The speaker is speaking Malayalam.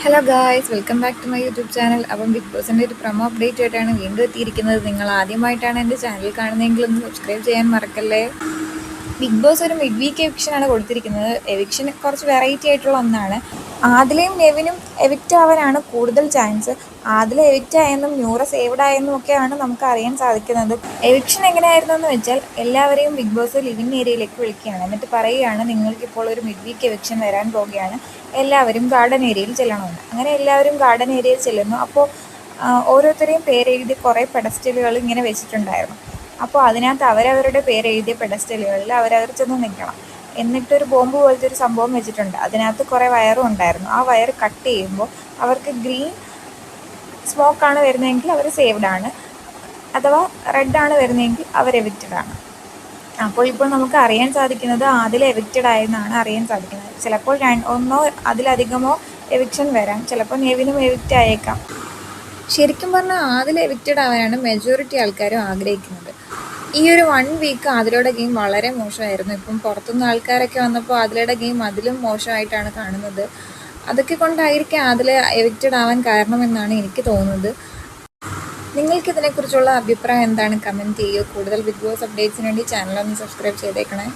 Hello guys, welcome back to my YouTube channel. അപ്പം ബിഗ് ബോസിൻ്റെ ഒരു പ്രൊമോ അപ്ഡേറ്റ് ആയിട്ടാണ് വീണ്ടും എത്തിയിരിക്കുന്നത്. നിങ്ങൾ ആദ്യമായിട്ടാണ് എൻ്റെ ചാനൽ കാണുന്നതെങ്കിൽ ഒന്ന് സബ്സ്ക്രൈബ് ചെയ്യാൻ മറക്കല്ലേ. ബിഗ് ബോസ് ഒരു മിഡ് വീക്ക് എവിക്ഷനാണ് കൊടുത്തിരിക്കുന്നത്. എവിക്ഷൻ കുറച്ച് വെറൈറ്റി ആയിട്ടുള്ള ഒന്നാണ്. ആദിലയും നെവിനും എവിക്റ്റ് ആവാനാണ് കൂടുതൽ ചാൻസ്. ആദില എവിക്റ്റ് ആയെന്നും ന്യൂറ സേവ്ഡ് ആയെന്നും ഒക്കെയാണ് നമുക്ക് അറിയാൻ സാധിക്കുന്നത്. എവിക്ഷൻ എങ്ങനെയായിരുന്നു എന്ന് വെച്ചാൽ എല്ലാവരെയും ബിഗ് ബോസ് ലിവിങ് ഏരിയയിലേക്ക് വിളിക്കുകയാണ്. എന്നിട്ട് പറയുകയാണ്, നിങ്ങൾക്കിപ്പോൾ ഒരു മിഡ് വീക്ക് എവിക്ഷൻ വരാൻ പോവുകയാണ്, എല്ലാവരും ഗാർഡൻ ഏരിയയിൽ ചെല്ലണമെന്ന്. അങ്ങനെ എല്ലാവരും ഗാർഡൻ ഏരിയയിൽ ചെല്ലുന്നു. അപ്പോൾ ഓരോരുത്തരെയും പേരെഴുതി കുറേ പെഡസ്റ്റലുകൾ ഇങ്ങനെ വെച്ചിട്ടുണ്ടായിരുന്നു. അപ്പോൾ അതിനകത്ത് അവരവരുടെ പേരെഴുതിയ പെഡസ്റ്റലുകളിൽ അവരവർ ചെന്ന് നിൽക്കണം. എന്നിട്ടൊരു ബോംബ് പോലത്തെ ഒരു സംഭവം വെച്ചിട്ടുണ്ട്. അതിനകത്ത് കുറേ വയറും ഉണ്ടായിരുന്നു. ആ വയർ കട്ട് ചെയ്യുമ്പോൾ അവർക്ക് ഗ്രീൻ സ്മോക്കാണ് വരുന്നതെങ്കിൽ അവർ സേവ്ഡ് ആണ്, അഥവാ റെഡാണ് വരുന്നതെങ്കിൽ അവർ എവിക്റ്റഡ് ആണ്. അപ്പോൾ ഇപ്പോൾ നമുക്ക് അറിയാൻ സാധിക്കുന്നത് ആദിൽ എവിക്റ്റഡ് ആയെന്നാണ് അറിയാൻ സാധിക്കുന്നത്. ചിലപ്പോൾ ഒന്നോ അതിലധികമോ എവിക്ഷൻ വരാം. ചിലപ്പോൾ നെവിനും എവിക്റ്റ് ആയേക്കാം. ശരിക്കും പറഞ്ഞാൽ ആദിൽ എവിക്റ്റഡ് ആവാനാണ് മെജോറിറ്റി ആൾക്കാരും ആഗ്രഹിക്കുന്നത്. ഈ ഒരു 1 വീക്ക് ആദിലയുടെ ഗെയിം വളരെ മോശമായിരുന്നു. ഇപ്പം പുറത്തുനിന്ന് ആൾക്കാരൊക്കെ വന്നപ്പോൾ ആദിലയുടെ ഗെയിം അതിലും മോശമായിട്ടാണ് കാണുന്നത്. അതൊക്കെ കൊണ്ടായിരിക്കും ആദില എവിക്റ്റഡ് ആവാൻ കാരണമെന്നാണ് എനിക്ക് തോന്നുന്നത്. നിങ്ങൾക്കിതിനെക്കുറിച്ചുള്ള അഭിപ്രായം എന്താണ്? കമൻറ്റ് ചെയ്യുക. കൂടുതൽ ബിഗ് ബോസ് അപ്ഡേറ്റ്സിന് വേണ്ടി ചാനൽ ഒന്ന് സബ്സ്ക്രൈബ് ചെയ്തേക്കണേ.